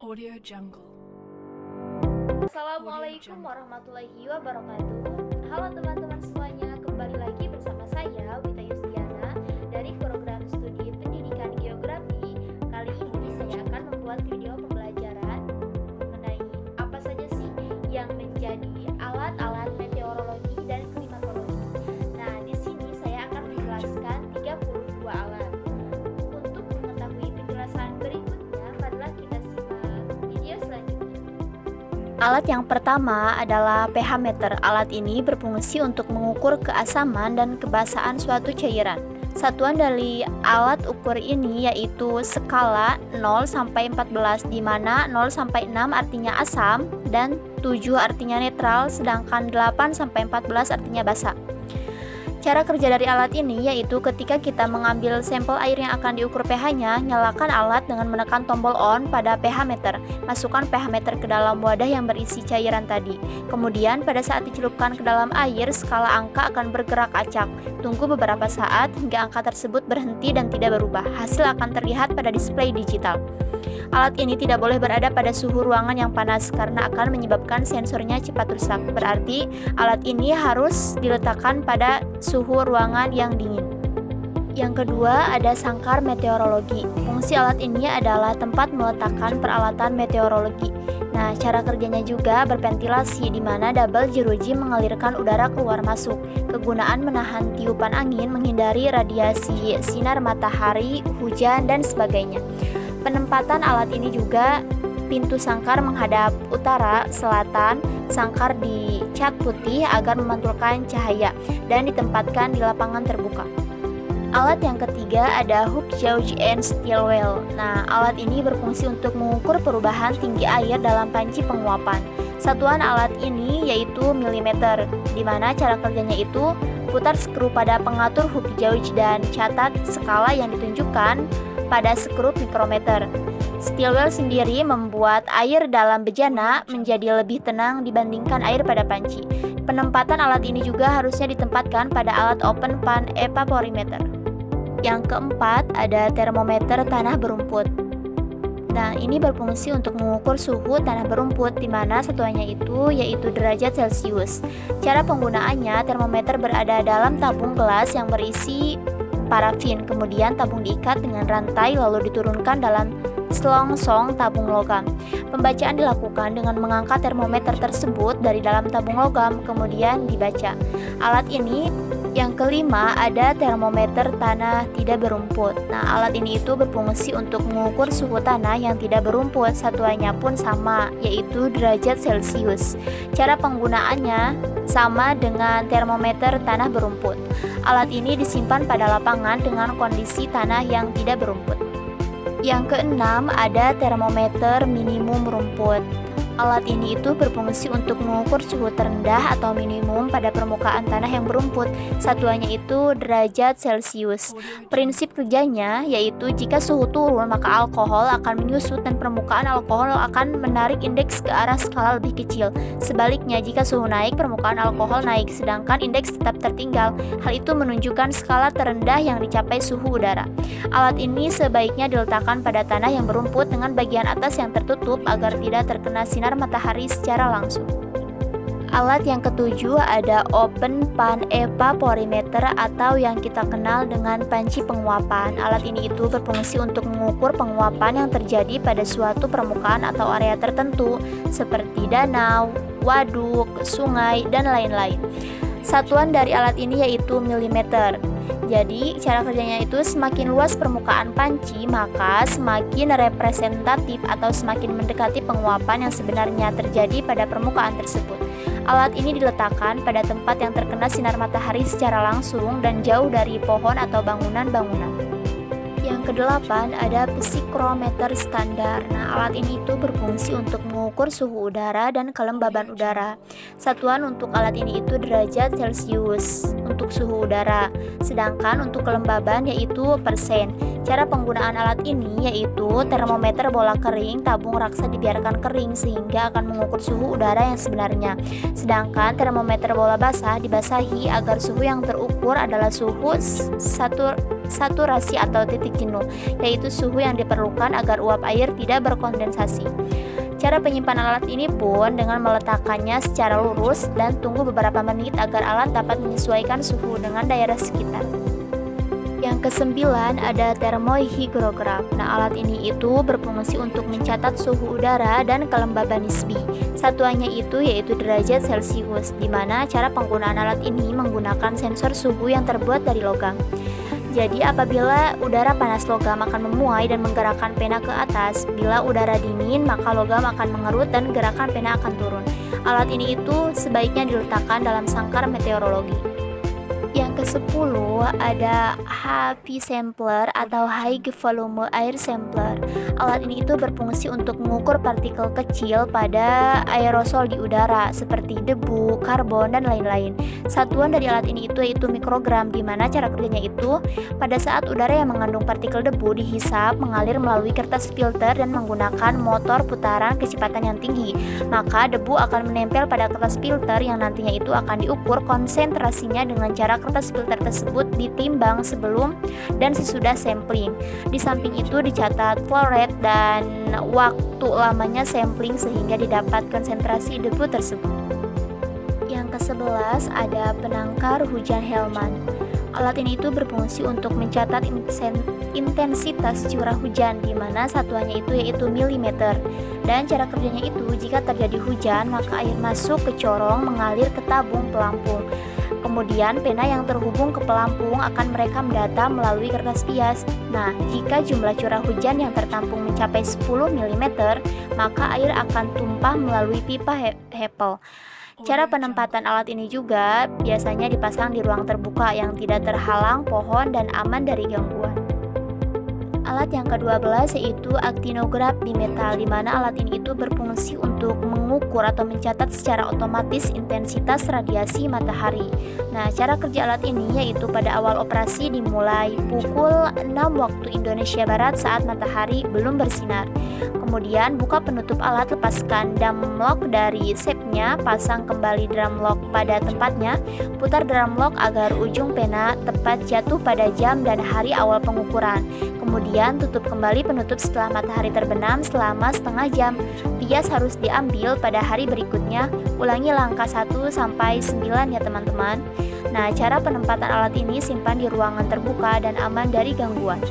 Audio Jungle. Assalamualaikum warahmatullahi wabarakatuh. Halo teman-teman semuanya, kembali lagi bersama saya Wita Yustiana dari program studi pendidikan geografi. Kali ini saya akan membuat video pembelajaran mengenai apa saja sih yang menjadi alat-alat meteorologi dan klimatologi. Nah, di sini saya akan menjelaskan 32 alat. Untuk mengetahui penjelasan berikutnya, marilah kita simak video selanjutnya. Alat yang pertama adalah pH meter. Alat ini berfungsi untuk mengukur keasaman dan kebasaan suatu cairan. Satuan dari alat ukur ini yaitu skala 0 sampai 14, di mana 0 sampai 6 artinya asam dan 7 artinya netral, sedangkan 8 sampai 14 artinya basa. Cara kerja dari alat ini yaitu ketika kita mengambil sampel air yang akan diukur pH-nya, nyalakan alat dengan menekan tombol on pada pH meter. Masukkan pH meter ke dalam wadah yang berisi cairan tadi. Kemudian pada saat dicelupkan ke dalam air, skala angka akan bergerak acak. Tunggu beberapa saat hingga angka tersebut berhenti dan tidak berubah. Hasil akan terlihat pada display digital. Alat ini tidak boleh berada pada suhu ruangan yang panas karena akan menyebabkan sensornya cepat rusak. Berarti alat ini harus diletakkan pada suhu ruangan yang dingin. Yang kedua ada sangkar meteorologi. Fungsi alat ini adalah tempat meletakkan peralatan meteorologi. Nah, cara kerjanya juga berventilasi, di mana double jeruji mengalirkan udara keluar masuk. Kegunaan menahan tiupan angin, menghindari radiasi sinar matahari, hujan, dan sebagainya. Penempatan alat ini juga pintu sangkar menghadap utara, selatan, sangkar dicat putih agar memantulkan cahaya dan ditempatkan di lapangan terbuka. Alat yang ketiga ada hook gauge and steel well. Nah, alat ini berfungsi untuk mengukur perubahan tinggi air dalam panci penguapan. Satuan alat ini yaitu milimeter, di mana cara kerjanya itu putar skru pada pengatur hook gauge dan catat skala yang ditunjukkan pada skru mikrometer. Steel well sendiri membuat air dalam bejana menjadi lebih tenang dibandingkan air pada panci. Penempatan alat ini juga harusnya ditempatkan pada alat open pan evaporimeter. Yang keempat ada termometer tanah berumput. Nah, ini berfungsi untuk mengukur suhu tanah berumput, di mana satuannya itu yaitu derajat Celcius. Cara penggunaannya, termometer berada dalam tabung gelas yang berisi parafin, kemudian tabung diikat dengan rantai lalu diturunkan dalam selongsong tabung logam. Pembacaan dilakukan dengan mengangkat termometer tersebut dari dalam tabung logam, kemudian dibaca. Alat ini yang kelima ada termometer tanah tidak berumput. Nah, alat ini itu berfungsi untuk mengukur suhu tanah yang tidak berumput. Satuannya pun sama, yaitu derajat Celcius. Cara penggunaannya sama dengan termometer tanah berumput. Alat ini disimpan pada lapangan dengan kondisi tanah yang tidak berumput. Yang keenam ada termometer minimum rumput. Alat ini itu berfungsi untuk mengukur suhu terendah atau minimum pada permukaan tanah yang berumput. Satuannya itu derajat Celcius. Prinsip kerjanya yaitu jika suhu turun maka alkohol akan menyusut dan permukaan alkohol akan menarik indeks ke arah skala lebih kecil. Sebaliknya jika suhu naik permukaan alkohol naik sedangkan indeks tetap tertinggal. Hal itu menunjukkan skala terendah yang dicapai suhu udara. Alat ini sebaiknya diletakkan pada tanah yang berumput dengan bagian atas yang tertutup agar tidak terkena sinar matahari secara langsung. Alat yang ketujuh ada open pan evaporimeter atau yang kita kenal dengan panci penguapan. Alat ini itu berfungsi untuk mengukur penguapan yang terjadi pada suatu permukaan atau area tertentu seperti danau, waduk, sungai, dan lain-lain. Satuan dari alat ini yaitu milimeter. Jadi, cara kerjanya itu semakin luas permukaan panci, maka semakin representatif atau semakin mendekati penguapan yang sebenarnya terjadi pada permukaan tersebut. Alat ini diletakkan pada tempat yang terkena sinar matahari secara langsung dan jauh dari pohon atau bangunan-bangunan. Yang kedelapan ada psikrometer standar. Nah, alat ini itu berfungsi untuk mengukur suhu udara dan kelembaban udara. Satuan untuk alat ini itu derajat Celcius untuk suhu udara, sedangkan untuk kelembaban yaitu persen. Cara penggunaan alat ini yaitu termometer bola kering, tabung raksa dibiarkan kering sehingga akan mengukur suhu udara yang sebenarnya. Sedangkan termometer bola basah dibasahi agar suhu yang terukur adalah suhu saturasi atau titik jenuh, yaitu suhu yang diperlukan agar uap air tidak berkondensasi. Cara penyimpanan alat ini pun dengan meletakkannya secara lurus dan tunggu beberapa menit agar alat dapat menyesuaikan suhu dengan daerah sekitar. Yang kesembilan ada termohigrograf. Nah, alat ini itu berfungsi untuk mencatat suhu udara dan kelembaban nisbi. Satuannya itu yaitu derajat Celcius, di mana cara penggunaan alat ini menggunakan sensor suhu yang terbuat dari logam. Jadi apabila udara panas logam akan memuai dan menggerakkan pena ke atas. Bila udara dingin maka logam akan mengerut dan gerakan pena akan turun. Alat ini itu sebaiknya diletakkan dalam sangkar meteorologi. Yang ke-10 ada HV sampler atau High Volume Air Sampler. Alat ini itu berfungsi untuk mengukur partikel kecil pada aerosol di udara seperti debu, karbon, dan lain-lain. Satuan dari alat ini itu yaitu mikrogram, di mana cara kerjanya itu pada saat udara yang mengandung partikel debu dihisap mengalir melalui kertas filter dan menggunakan motor putaran kecepatan yang tinggi. Maka debu akan menempel pada kertas filter yang nantinya itu akan diukur konsentrasinya dengan cara kertas filter tersebut ditimbang sebelum dan sesudah sampling. Di samping itu dicatat flow rate dan waktu lamanya sampling sehingga didapat konsentrasi debu tersebut. Yang ke-11 ada penangkar hujan Hellman. Alat ini itu berfungsi untuk mencatat intensitas curah hujan, di mana satuannya itu yaitu milimeter. Dan cara kerjanya itu jika terjadi hujan maka air masuk ke corong mengalir ke tabung pelampung. Kemudian pena yang terhubung ke pelampung akan merekam data melalui kertas bias. Nah, jika jumlah curah hujan yang tertampung mencapai 10 mm, maka air akan tumpah melalui pipa Heppel. Cara penempatan alat ini juga biasanya dipasang di ruang terbuka yang tidak terhalang pohon dan aman dari gangguan. Alat yang ke-12 yaitu aktinograf bimetal, di mana alat ini itu berfungsi untuk mengukur atau mencatat secara otomatis intensitas radiasi matahari. Nah, cara kerja alat ini yaitu pada awal operasi dimulai pukul 6 waktu Indonesia Barat saat matahari belum bersinar. Kemudian buka penutup alat, lepaskan drum lock dari shape-nya, pasang kembali drum lock pada tempatnya, putar drum lock agar ujung pena tepat jatuh pada jam dan hari awal pengukuran. Kemudian tutup kembali penutup setelah matahari terbenam selama setengah jam. Bias harus diambil pada hari berikutnya. Ulangi langkah 1 sampai 9 ya teman-teman. Nah, cara penempatan alat ini simpan di ruangan terbuka dan aman dari gangguan.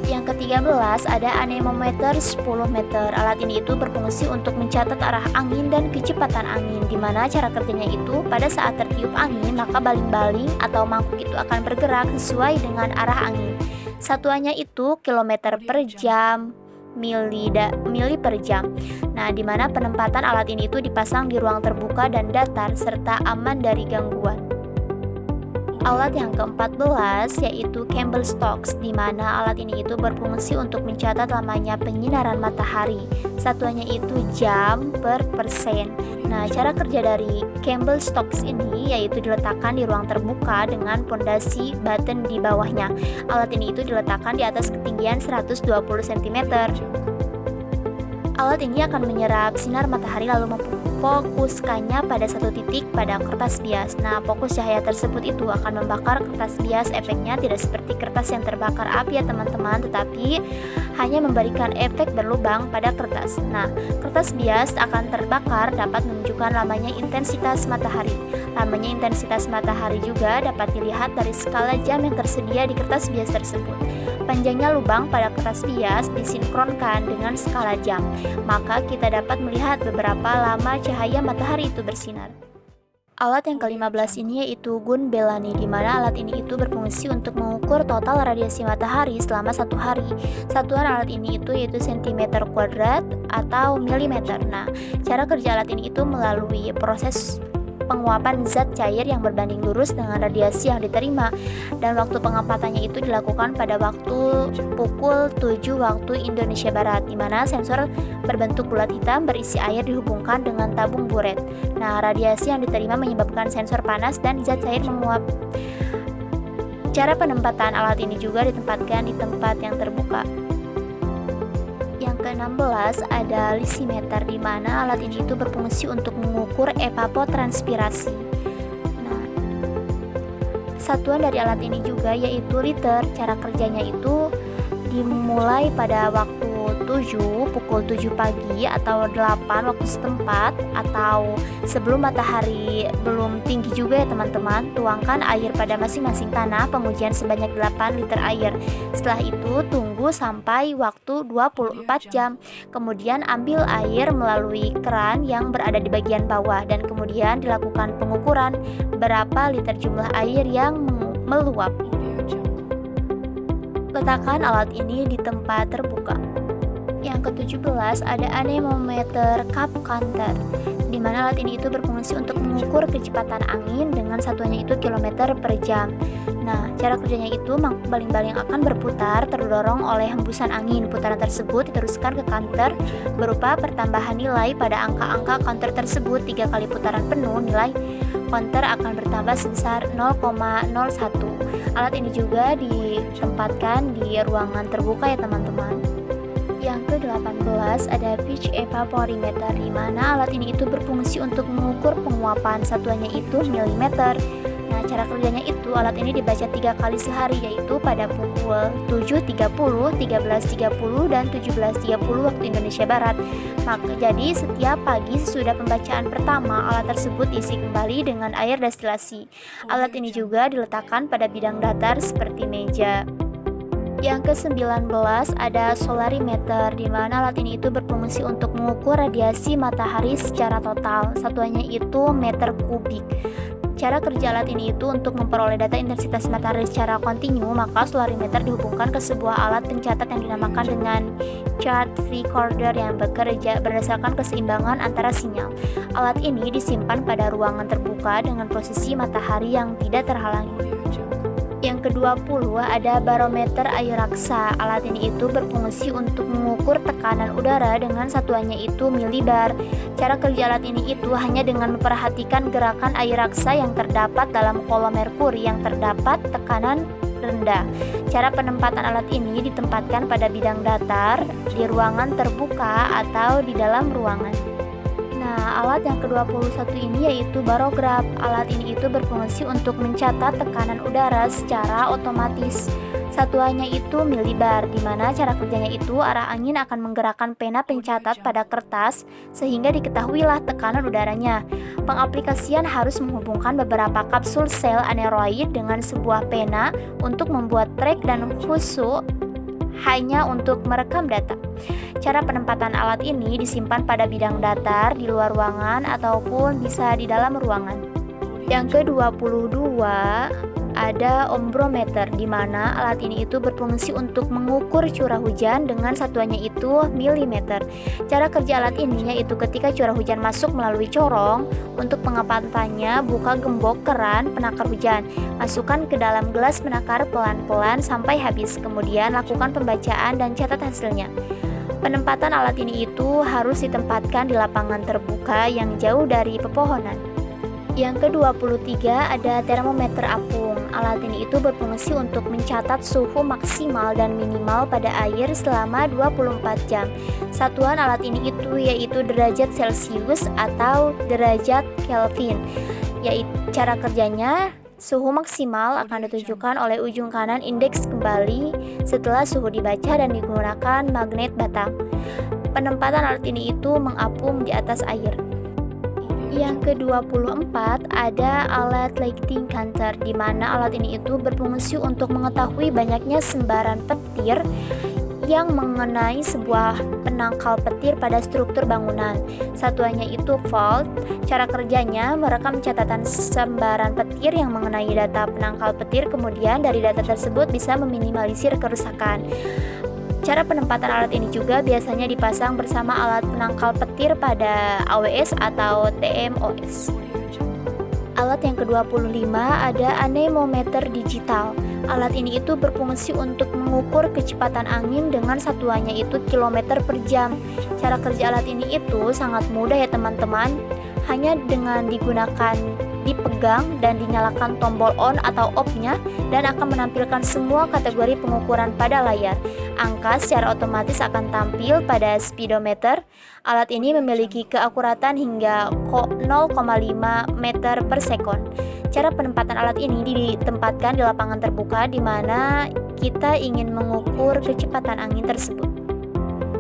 Yang ke-13 ada anemometer 10 meter. Alat ini itu berfungsi untuk mencatat arah angin dan kecepatan angin, di mana cara kerjanya itu pada saat tertiup angin maka baling-baling atau mangkuk itu akan bergerak sesuai dengan arah angin. Satuannya itu kilometer per jam, mili per jam. Nah, di mana penempatan alat ini itu dipasang di ruang terbuka dan datar serta aman dari gangguan. Alat yang ke-14 yaitu Campbell Stokes, di mana alat ini itu berfungsi untuk mencatat lamanya penyinaran matahari. Satuannya itu jam per persen. Nah, cara kerja dari Campbell Stokes ini yaitu diletakkan di ruang terbuka dengan pondasi button di bawahnya. Alat ini itu diletakkan di atas ketinggian 120 cm. Alat ini akan menyerap sinar matahari lalu memfokuskannya pada satu titik pada kertas bias. Nah, fokus cahaya tersebut itu akan membakar kertas bias. Efeknya tidak seperti kertas yang terbakar api ya teman-teman, tetapi hanya memberikan efek berlubang pada kertas. Nah, kertas bias akan terbakar dapat menunjukkan lamanya intensitas matahari. Lamanya intensitas matahari juga dapat dilihat dari skala jam yang tersedia di kertas bias tersebut. Panjangnya lubang pada kertas bias disinkronkan dengan skala jam, maka kita dapat melihat beberapa lama cahaya matahari itu bersinar. Alat yang ke-15 ini yaitu Gun Bellany, di mana alat ini itu berfungsi untuk mengukur total radiasi matahari selama satu hari. Satuan alat ini itu yaitu centimeter kuadrat atau milimeter. Nah, cara kerja alat ini itu melalui proses penguapan zat cair yang berbanding lurus dengan radiasi yang diterima, dan waktu pengapatannya itu dilakukan pada waktu pukul 7 waktu Indonesia Barat, di mana sensor berbentuk bulat hitam berisi air dihubungkan dengan tabung buret. Nah, radiasi yang diterima menyebabkan sensor panas dan zat cair menguap. Cara penempatan alat ini juga ditempatkan di tempat yang terbuka. Yang ke-16 ada lisimeter, di mana alat ini itu berfungsi untuk mengukur evapotranspirasi. Nah, Satuan dari alat ini juga yaitu liter. Cara kerjanya itu dimulai pada waktu pukul 7 pagi atau 8 waktu setempat, atau sebelum matahari belum tinggi juga ya teman-teman. Tuangkan air pada masing-masing tanah pengujian sebanyak 8 liter air. Setelah itu tunggu sampai waktu 24 jam. Kemudian ambil air melalui keran yang berada di bagian bawah dan kemudian dilakukan pengukuran berapa liter jumlah air yang meluap. Letakkan alat ini di tempat terbuka. Yang ke-17 ada anemometer cup counter, di mana alat ini itu berfungsi untuk mengukur kecepatan angin dengan satuannya itu kilometer per jam. Nah, cara kerjanya itu baling-baling akan berputar terdorong oleh hembusan angin. Putaran tersebut diteruskan ke counter berupa pertambahan nilai pada angka-angka counter tersebut. 3 kali putaran penuh, nilai counter akan bertambah sebesar 0,01. Alat ini juga ditempatkan di ruangan terbuka ya teman-teman. Yang ke-18 ada pitch evaporimeter, di mana alat ini itu berfungsi untuk mengukur penguapan, satuannya itu milimeter. Nah, cara kerjanya itu alat ini dibaca 3 kali sehari, yaitu pada pukul 7.30, 13.30, dan 17.30 waktu Indonesia Barat. Maka jadi setiap pagi sesudah pembacaan pertama, alat tersebut diisi kembali dengan air destilasi. Alat ini juga diletakkan pada bidang datar seperti meja. Yang ke-19 ada solarimeter, di mana alat ini itu berfungsi untuk mengukur radiasi matahari secara total. Satuannya itu meter kubik. Cara kerja alat ini itu untuk memperoleh data intensitas matahari secara kontinu, maka solarimeter dihubungkan ke sebuah alat pencatat yang dinamakan dengan chart recorder yang bekerja berdasarkan keseimbangan antara sinyal. Alat ini disimpan pada ruangan terbuka dengan posisi matahari yang tidak terhalangi. Yang ke-20 ada barometer air raksa. Alat ini itu berfungsi untuk mengukur tekanan udara dengan satuannya itu milibar. Cara kerja alat ini itu hanya dengan memperhatikan gerakan air raksa yang terdapat dalam kolom merkuri yang terdapat tekanan rendah. Cara penempatan alat ini ditempatkan pada bidang datar, di ruangan terbuka atau di dalam ruangan. Nah, alat yang ke-21 ini yaitu barograf. Alat ini itu berfungsi untuk mencatat tekanan udara secara otomatis. Satuannya itu milibar, di mana cara kerjanya itu arah angin akan menggerakkan pena pencatat pada kertas sehingga diketahuilah tekanan udaranya. Pengaplikasian harus menghubungkan beberapa kapsul sel aneroid dengan sebuah pena untuk membuat track dan khusus hanya untuk merekam data. Cara penempatan alat ini disimpan pada bidang datar di luar ruangan ataupun bisa di dalam ruangan. Yang ke-22 ada ombrometer, di mana alat ini itu berfungsi untuk mengukur curah hujan dengan satuannya itu milimeter. Cara kerja alat ini yaitu ketika curah hujan masuk melalui corong, untuk pengapatannya buka gembok keran penakar hujan, masukkan ke dalam gelas penakar pelan-pelan sampai habis, kemudian lakukan pembacaan dan catat hasilnya. Penempatan alat ini itu harus ditempatkan di lapangan terbuka yang jauh dari pepohonan. Yang ke-23 ada termometer apung. Alat ini itu berfungsi untuk mencatat suhu maksimal dan minimal pada air selama 24 jam. Satuan alat ini itu yaitu derajat Celcius atau derajat Kelvin. Yaitu cara kerjanya, suhu maksimal akan ditunjukkan oleh ujung kanan indeks kembali setelah suhu dibaca dan digunakan magnet batang. Penempatan alat ini itu mengapung di atas air. Yang ke-24 ada alat lighting counter, di mana alat ini itu berfungsi untuk mengetahui banyaknya sembaran petir yang mengenai sebuah penangkal petir pada struktur bangunan. Satuannya itu volt. Cara kerjanya merekam catatan sembaran petir yang mengenai data penangkal petir, kemudian dari data tersebut bisa meminimalisir kerusakan. Cara penempatan alat ini juga biasanya dipasang bersama alat penangkal petir pada AWS atau TMOS. Alat yang ke-25 ada anemometer digital. Alat ini itu berfungsi untuk mengukur kecepatan angin dengan satuannya itu kilometer per jam. Cara kerja alat ini itu sangat mudah ya teman-teman. Hanya dengan dipegang dan dinyalakan tombol on atau off-nya dan akan menampilkan semua kategori pengukuran pada layar. Angka secara otomatis akan tampil pada speedometer. Alat ini memiliki keakuratan hingga 0,5 meter per sekon. Cara penempatan alat ini ditempatkan di lapangan terbuka di mana kita ingin mengukur kecepatan angin tersebut.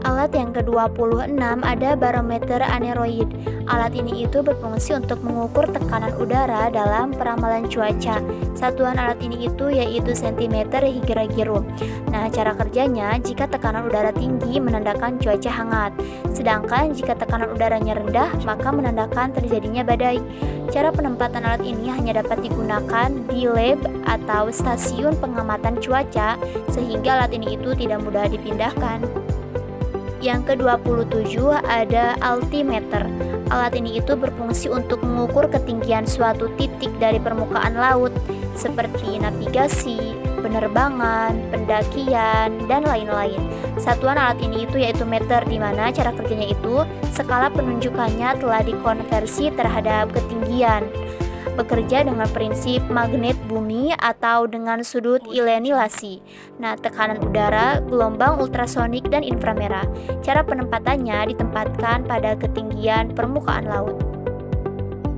Alat yang ke-26 ada barometer aneroid. Alat ini itu berfungsi untuk mengukur tekanan udara dalam peramalan cuaca. Satuan alat ini itu yaitu cm higro. Nah, cara kerjanya jika tekanan udara tinggi menandakan cuaca hangat. Sedangkan jika tekanan udaranya rendah maka menandakan terjadinya badai. Cara penempatan alat ini hanya dapat digunakan di lab atau stasiun pengamatan cuaca sehingga alat ini itu tidak mudah dipindahkan. Yang ke-27 ada altimeter. Alat ini itu berfungsi untuk mengukur ketinggian suatu titik dari permukaan laut seperti navigasi, penerbangan, pendakian, dan lain-lain. Satuan alat ini itu yaitu meter, di mana cara kerjanya itu skala penunjukannya telah dikonversi terhadap ketinggian. Bekerja dengan prinsip magnet bumi atau dengan sudut ilenilasi. Nah, tekanan udara, gelombang ultrasonik dan inframerah. Cara penempatannya ditempatkan pada ketinggian permukaan laut.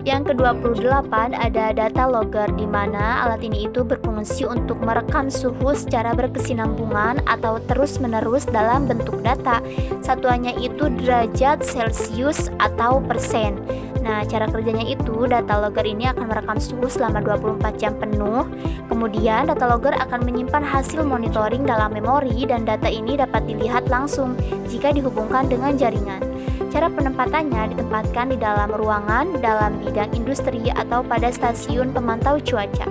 Yang ke-28 ada data logger, di mana alat ini itu berfungsi untuk merekam suhu secara berkesinambungan atau terus-menerus dalam bentuk data. Satuannya itu derajat Celcius atau persen. Nah, cara kerjanya itu data logger ini akan merekam suhu selama 24 jam penuh. Kemudian data logger akan menyimpan hasil monitoring dalam memori dan data ini dapat dilihat langsung jika dihubungkan dengan jaringan. Cara penempatannya ditempatkan di dalam ruangan, dalam bidang industri atau pada stasiun pemantau cuaca.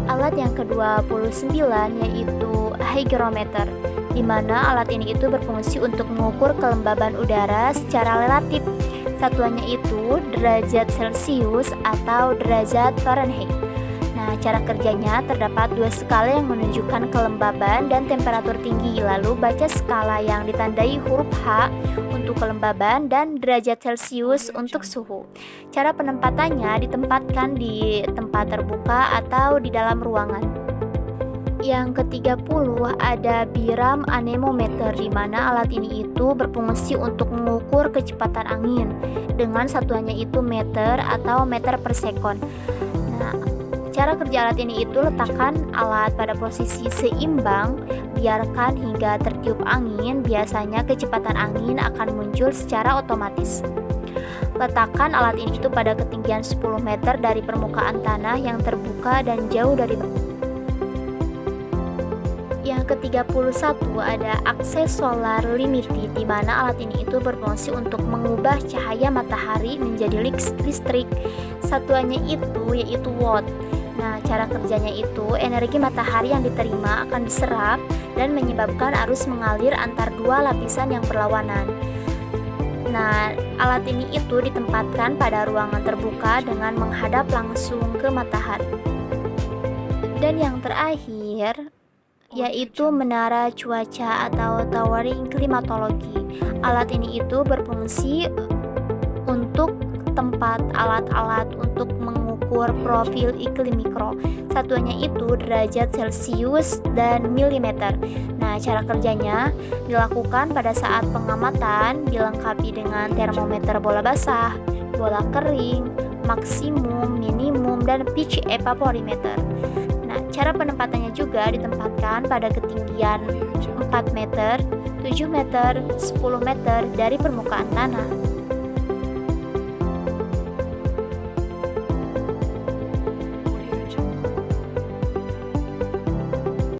Alat yang ke-29 yaitu hygrometer, di mana alat ini itu berfungsi untuk mengukur kelembaban udara secara relatif. Satuannya itu derajat Celcius atau derajat Fahrenheit. Nah, cara kerjanya terdapat dua skala yang menunjukkan kelembaban dan temperatur tinggi. Lalu baca skala yang ditandai huruf H untuk kelembaban dan derajat Celcius untuk suhu. Cara penempatannya ditempatkan di tempat terbuka atau di dalam ruangan. Yang ke-30 ada biram anemometer, di mana alat ini itu berfungsi untuk mengukur kecepatan angin dengan satuannya itu meter atau meter per sekon. Nah, cara kerja alat ini itu letakkan alat pada posisi seimbang, biarkan hingga tertiup angin, biasanya kecepatan angin akan muncul secara otomatis. Letakkan alat ini itu pada ketinggian 10 meter dari permukaan tanah yang terbuka dan jauh dari bawah. Yang ke-31 ada akses solar limited, di mana alat ini itu berfungsi untuk mengubah cahaya matahari menjadi listrik. Satuannya itu yaitu watt. Nah, cara kerjanya itu energi matahari yang diterima akan diserap dan menyebabkan arus mengalir antar dua lapisan yang berlawanan. Nah, alat ini itu ditempatkan pada ruangan terbuka dengan menghadap langsung ke matahari. Dan yang terakhir yaitu menara cuaca atau towering klimatologi. Alat ini itu berfungsi untuk tempat alat-alat untuk mengukur profil iklim mikro. Satuannya itu derajat Celcius dan milimeter. Nah, cara kerjanya dilakukan pada saat pengamatan, dilengkapi dengan termometer bola basah, bola kering, maksimum, minimum, dan pitch evaporimeter. Nah, cara penempatannya juga ditempatkan pada ketinggian 4 meter, 7 meter, 10 meter dari permukaan tanah.